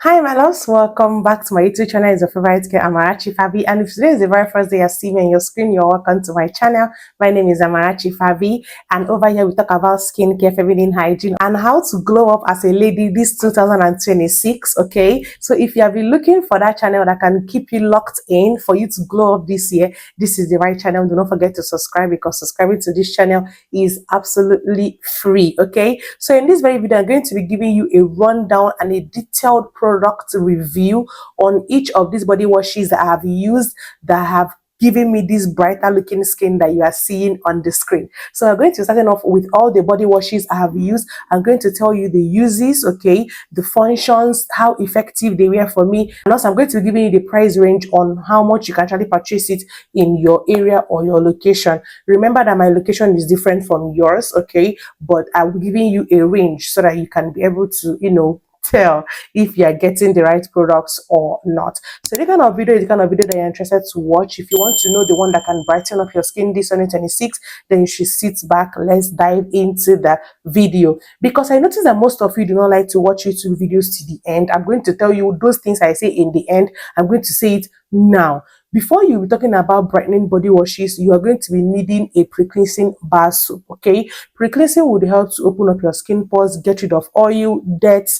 Hi, my loves. Welcome back to my YouTube channel. It's your favorite girl, Amarachi Favy. And if today is the very first day you're seeing me on your screen, you're welcome to my channel. My name is Amarachi Favy. And over here, we talk about skincare, feminine hygiene, and how to glow up as a lady this 2026. Okay. So if you have been looking for that channel that can keep you locked in for you to glow up this year, this is the right channel. Do not forget to subscribe because subscribing to this channel is absolutely free. Okay. So in this very video, I'm going to be giving you a rundown and a detailed product review on each of these body washes that I have used that have given me this brighter looking skin that you are seeing on the screen. So I'm going to start off with all the body washes I have used. I'm going to tell you the uses, okay, the functions, how effective they were for me, and also I'm going to be giving you the price range on how much you can actually purchase it in your area or your location. Remember that my location is different from yours, okay, but I'm giving you a range so that you can be able to, tell if you are getting the right products or not. So the kind of video is the kind of video that you're interested to watch. If you want to know the one that can brighten up your skin this 2026, then you should sit back. Let's dive into the video, because I notice that most of you do not like to watch YouTube videos to the end. I'm going to tell you those things I say in the end. I'm going to say it now. Before you be talking about brightening body washes, you are going to be needing a pre-cleansing bar soap. Okay, pre-cleansing would help to open up your skin pores, get rid of oil, dirt,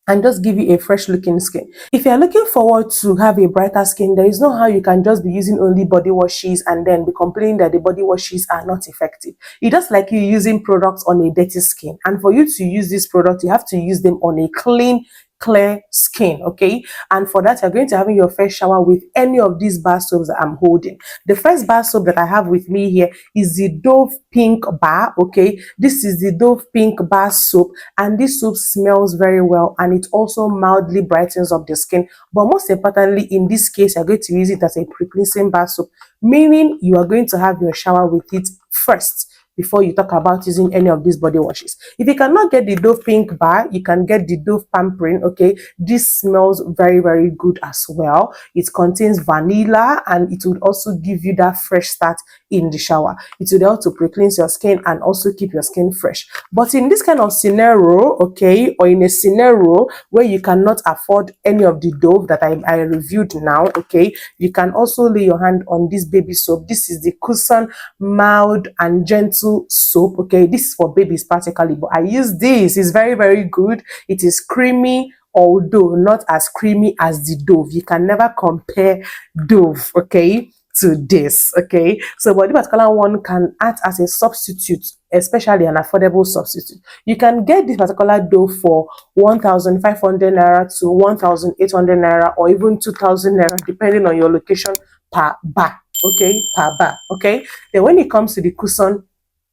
and just give you a fresh looking skin. If you're looking forward to have a brighter skin, there is no how you can just be using only body washes and then be complaining that the body washes are not effective. It's just like you using products on a dirty skin, and for you to use this product, you have to use them on a clear skin. Okay, and for that, you're going to have your first shower with any of these bar soaps that I'm holding. The first bar soap that I have with me here is the Dove Pink Bar. Okay, this is the Dove Pink Bar soap, and this soap smells very well, and it also mildly brightens up the skin. But most importantly, in this case, you're going to use it as a pre-cleansing bar soap, meaning you are going to have your shower with it first before you talk about using any of these body washes. If you cannot get the Dove Pink Bar, you can get the Dove Pampering. Okay, this smells very good as well. It contains vanilla, and it would also give you that fresh start in the shower. It will help to pre-cleanse your skin and also keep your skin fresh. But in this kind of scenario, okay, or in a scenario where you cannot afford any of the Dove that I reviewed now, okay, you can also lay your hand on this baby soap. This is the Cushion Mild and Gentle soap. Okay, this is for babies practically, but I use this. It's very good. It is creamy, although not as creamy as the Dove. You can never compare Dove, okay, to this. Okay, so but this particular one can act as a substitute, especially an affordable substitute. You can get this particular Dove for 1,500 naira to 1,800 naira, or even 2,000 naira, depending on your location, per bar. Okay, per bar. Okay, then when it comes to the cushion,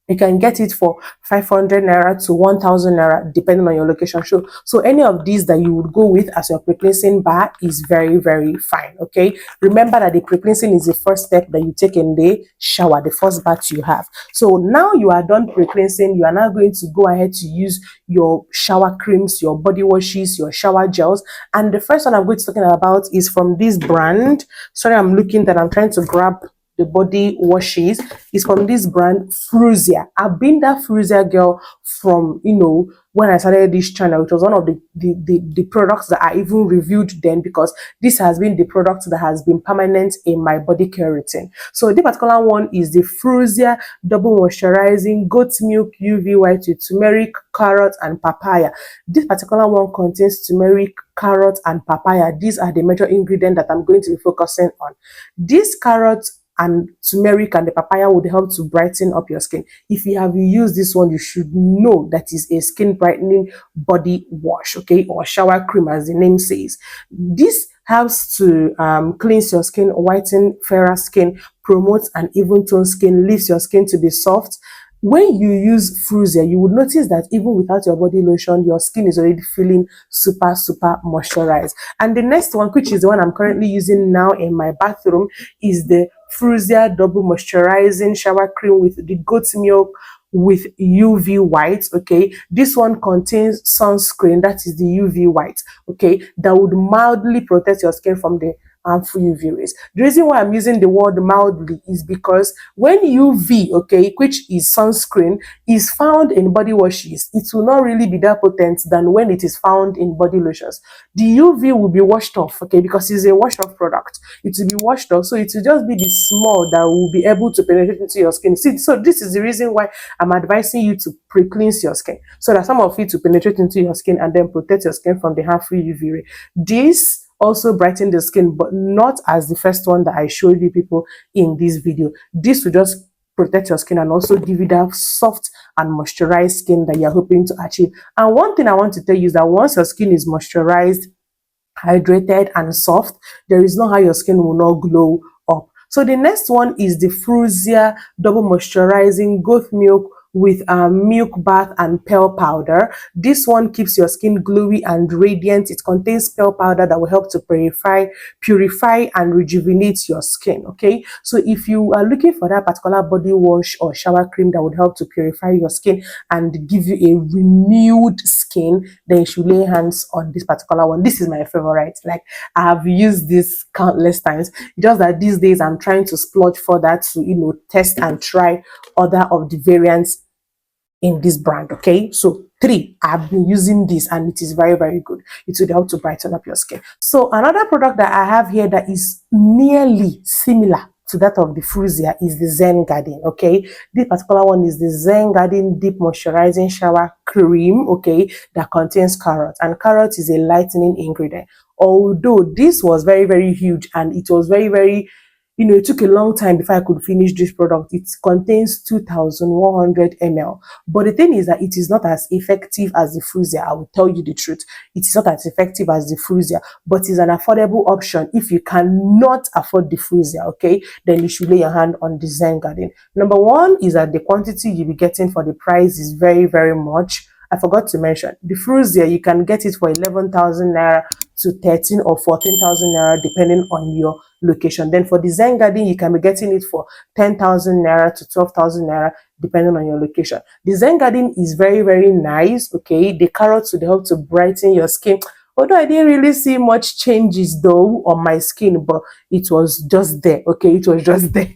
you can get it for 500 naira to 1,000 naira, depending on your location. So any of these that you would go with as your pre-cleansing bar is very fine. Okay, remember that the pre-cleansing is the first step that you take in the shower, the first bath you have. So now you are done pre-cleansing, you are now going to go ahead to use your shower creams, your body washes, your shower gels. And the first one I'm going to be talking about is from this brand. Sorry, I'm trying to grab the body washes. Is from this brand Fruiser. I've been that Fruiser girl from, when I started this channel. It was one of the products that I even reviewed then, because this has been the product that has been permanent in my body care routine. So the particular one is the Fruiser Double Moisturizing Goat Milk UV White with turmeric, carrot, and papaya. This particular one contains turmeric, carrot, and papaya. These are the major ingredients that I'm going to be focusing on. This carrot and turmeric and the papaya would help to brighten up your skin. If you have used this one, you should know that is a skin brightening body wash, okay, or shower cream, as the name says. This helps to cleanse your skin, whiten fairer skin, promotes an even tone skin, leaves your skin to be soft. When you use Fruiser, you would notice that even without your body lotion, your skin is already feeling super moisturized. And the next one, which is the one I'm currently using now in my bathroom, is the Fruiser Double Moisturizing Shower Cream with the goat milk with UV white. Okay, this one contains sunscreen, that is the UV white, okay, that would mildly protect your skin from the harmful UV rays. The reason why I'm using the word mildly is because when UV, okay, which is sunscreen, is found in body washes, it will not really be that potent than when it is found in body lotions. The UV will be washed off, okay, because it's a wash off product. It will be washed off, so it will just be the small that will be able to penetrate into your skin. See, so this is the reason why I'm advising you to pre-cleanse your skin, so that some of it to penetrate into your skin and then protect your skin from the harmful UV ray. This also brighten the skin, but not as the first one that I showed you people in this video. This will just protect your skin and also give you that soft and moisturized skin that you're hoping to achieve. And one thing I want to tell you is that once your skin is moisturized, hydrated and soft, there is no how your skin will not glow up. So the next one is the Fruiser double moisturizing goat milk with milk bath and pearl powder. This one keeps your skin glowy and radiant. It contains pearl powder that will help to purify and rejuvenate your skin. Okay, so if you are looking for that particular body wash or shower cream that would help to purify your skin and give you a renewed skin, then you should lay hands on this particular one. This is my favorite. Like, I have used this countless times. Just that these days I'm trying to splurge further to test and try other of the variants in this brand. Okay, so 3, I've been using this and it is very, very good. It will help to brighten up your skin. So another product that I have here that is nearly similar to that of the Fruiser is the Zen Garden. Okay, this particular one is the Zen Garden Deep Moisturizing Shower Cream, okay, that contains carrot, and carrot is a lightening ingredient. Although this was very, very huge and it was very, very, it took a long time before I could finish this product. It contains 2,100 ml. But the thing is that it is not as effective as the Fruiser. I will tell you the truth. It is not as effective as the Fruiser, but it's an affordable option. If you cannot afford the Fruiser, okay, then you should lay your hand on the Zen Garden. Number one is that the quantity you'll be getting for the price is very, very much. I forgot to mention, the Fruiser, you can get it for 11,000 naira to 13 or 14,000 naira depending on your location. Then for the Zen Garden, you can be getting it for 10,000 naira to 12,000 naira depending on your location. The Zen Garden is very, very nice. Okay, the carrots would help to brighten your skin. Although I didn't really see much changes though on my skin, but it was just there. Okay, it was just there.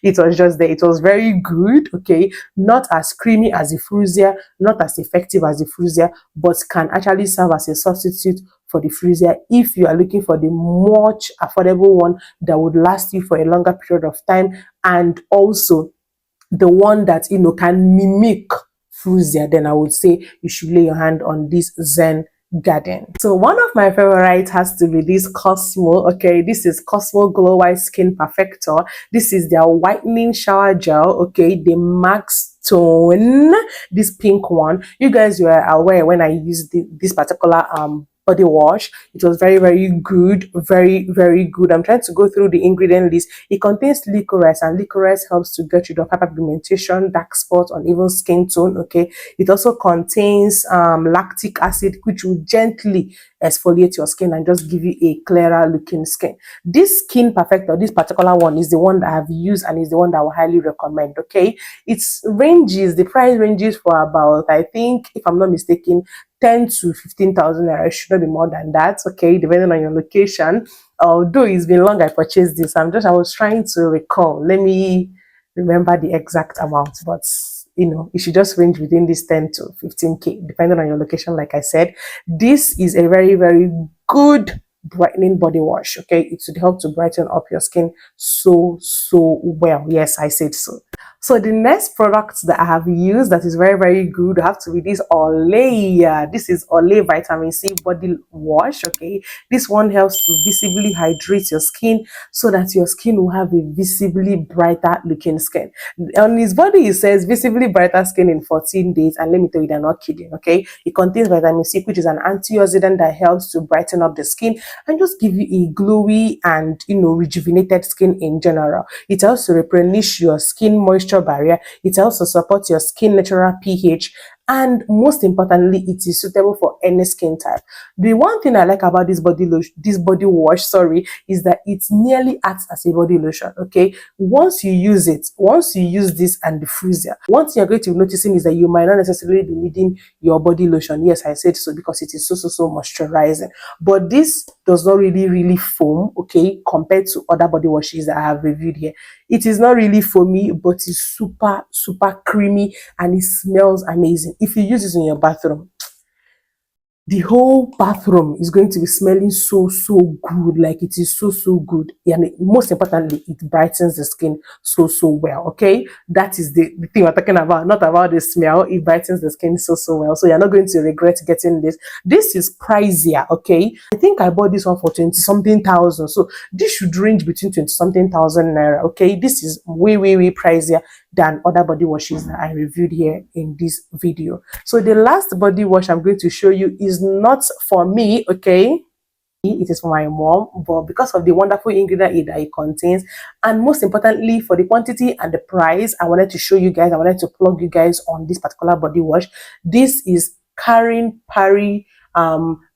It was just there. It was very good. Okay, not as creamy as the Fruiser, not as effective as the Fruiser, but can actually serve as a substitute for the Fruiser if you are looking for the much affordable one that would last you for a longer period of time, and also the one that can mimic Fruiser. Then I would say you should lay your hand on this Zen Garden. So one of my favorites has to be this Cosmo. Okay, this is Cosmo Glow White Skin Perfector. This is their whitening shower gel. Okay, the Max Tone, this pink one. You guys were aware when I used this particular body wash. It was very, very good. Very, very good. I'm trying to go through the ingredient list. It contains licorice, and licorice helps to get rid of hyperpigmentation, dark spots, uneven skin tone. Okay, it also contains lactic acid, which will gently exfoliate your skin and just give you a clearer looking skin. This Skin Perfector, this particular one, is the one that I've used and is the one that I will highly recommend. Okay, the price ranges for about, I think, if I'm not mistaken, 10 to 15,000 naira. It should not be more than that. Okay, depending on your location. Although it's been long I purchased this, I was trying to recall. Let me remember the exact amount, but it should just range within this 10 to 15k depending on your location. Like I said, this is a very, very good brightening body wash. Okay, it should help to brighten up your skin so well. Yes, I said so. So the next product that I have used that is very, very good have to be this Olay. This is Olay Vitamin C body wash. Okay, this one helps to visibly hydrate your skin so that your skin will have a visibly brighter looking skin. On his body, it says visibly brighter skin in 14 days, and let me tell you, they're not kidding. Okay, it contains vitamin C, which is an antioxidant that helps to brighten up the skin and just give you a glowy and rejuvenated skin in general. It helps to replenish your skin moisture barrier. It also supports your skin natural pH, and most importantly, it is suitable for any skin type. The one thing I like about this body lotion, this body wash, sorry, is that it nearly acts as a body lotion. Okay, once you use it, once you use this and the Fruiser, one thing you're going to be noticing is that you might not necessarily be needing your body lotion. Yes, I said so because it is so moisturizing, but this does not really foam, okay, compared to other body washes that I have reviewed here. It is not really foamy, but it's super creamy and it smells amazing. If you use this in your bathroom, the whole bathroom is going to be smelling so good. Like, it is so good, and most importantly, it brightens the skin so well. Okay, that is the thing we're talking about, not about the smell. It brightens the skin so well, so you're not going to regret getting this. This is pricier. Okay, I think I bought this one for 20 something thousand, so this should range between 20 something thousand naira. Okay, this is way pricier than other body washes that I reviewed here in this video. So the last body wash I'm going to show you is not for me, okay? It is for my mom, but because of the wonderful ingredient that it contains, and most importantly for the quantity and the price, I wanted to show you guys, I wanted to plug you guys on this particular body wash. This is Parry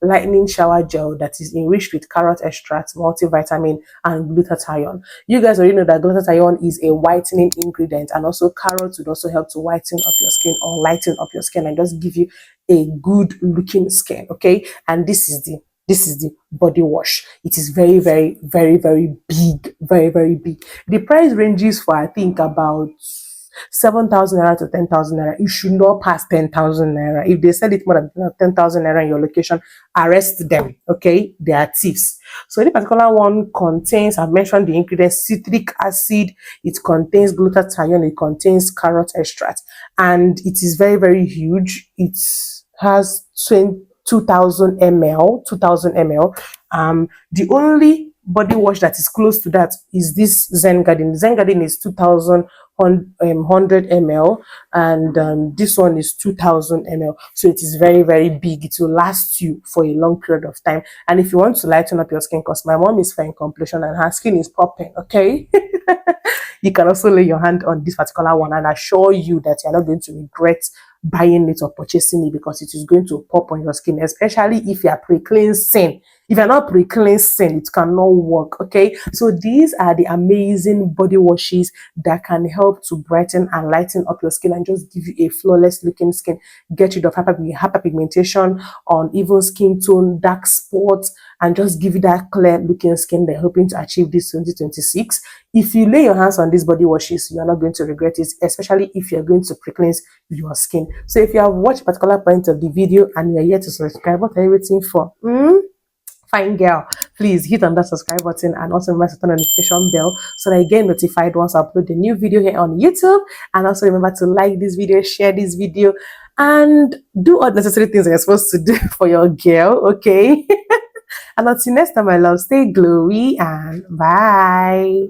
lightning shower gel that is enriched with carrot extract, multivitamin, and glutathione. You guys already know that glutathione is a whitening ingredient, and also carrots would also help to whiten up your skin or lighten up your skin and just give you a good looking skin. Okay, and this is the body wash. It is very big, very big. The price ranges for, I think, about 7,000 naira to 10,000 naira. You should not pass 10,000 naira. If they sell it more than 10,000 naira in your location, arrest them. Okay, they are thieves. So the particular one contains, I've mentioned the ingredients: citric acid, it contains glutathione, it contains carrot extract, and it is very huge. It has 2,000 ml. The only body wash that is close to that is this Zen Garden. Zen Garden is 2,100 ml, and this one is 2,000 ml. So it is very big. It will last you for a long period of time. And if you want to lighten up your skin, because my mom is fair in complexion and her skin is popping, okay, you can also lay your hand on this particular one, and I assure you that you're not going to regret buying it or purchasing it, because it is going to pop on your skin, especially if you are pre-cleansing. If you're not pre-cleansing, it cannot work. Okay, so these are the amazing body washes that can help to brighten and lighten up your skin and just give you a flawless looking skin, get rid of hyperpigmentation, uneven skin tone, dark spots, and just give you that clear looking skin. They're hoping to achieve this 2026. If you lay your hands on these body washes, you're not going to regret it, especially if you're going to pre-cleanse your skin. So if you have watched a particular point of the video and you're yet to subscribe, what are you waiting for? Fine girl, please hit on that subscribe button and also remember to turn on the notification bell so that you get notified once I upload the new video here on YouTube. And also remember to like this video, share this video, and do all the necessary things you're supposed to do for your girl. Okay. And until next time, my love, stay glowy and bye.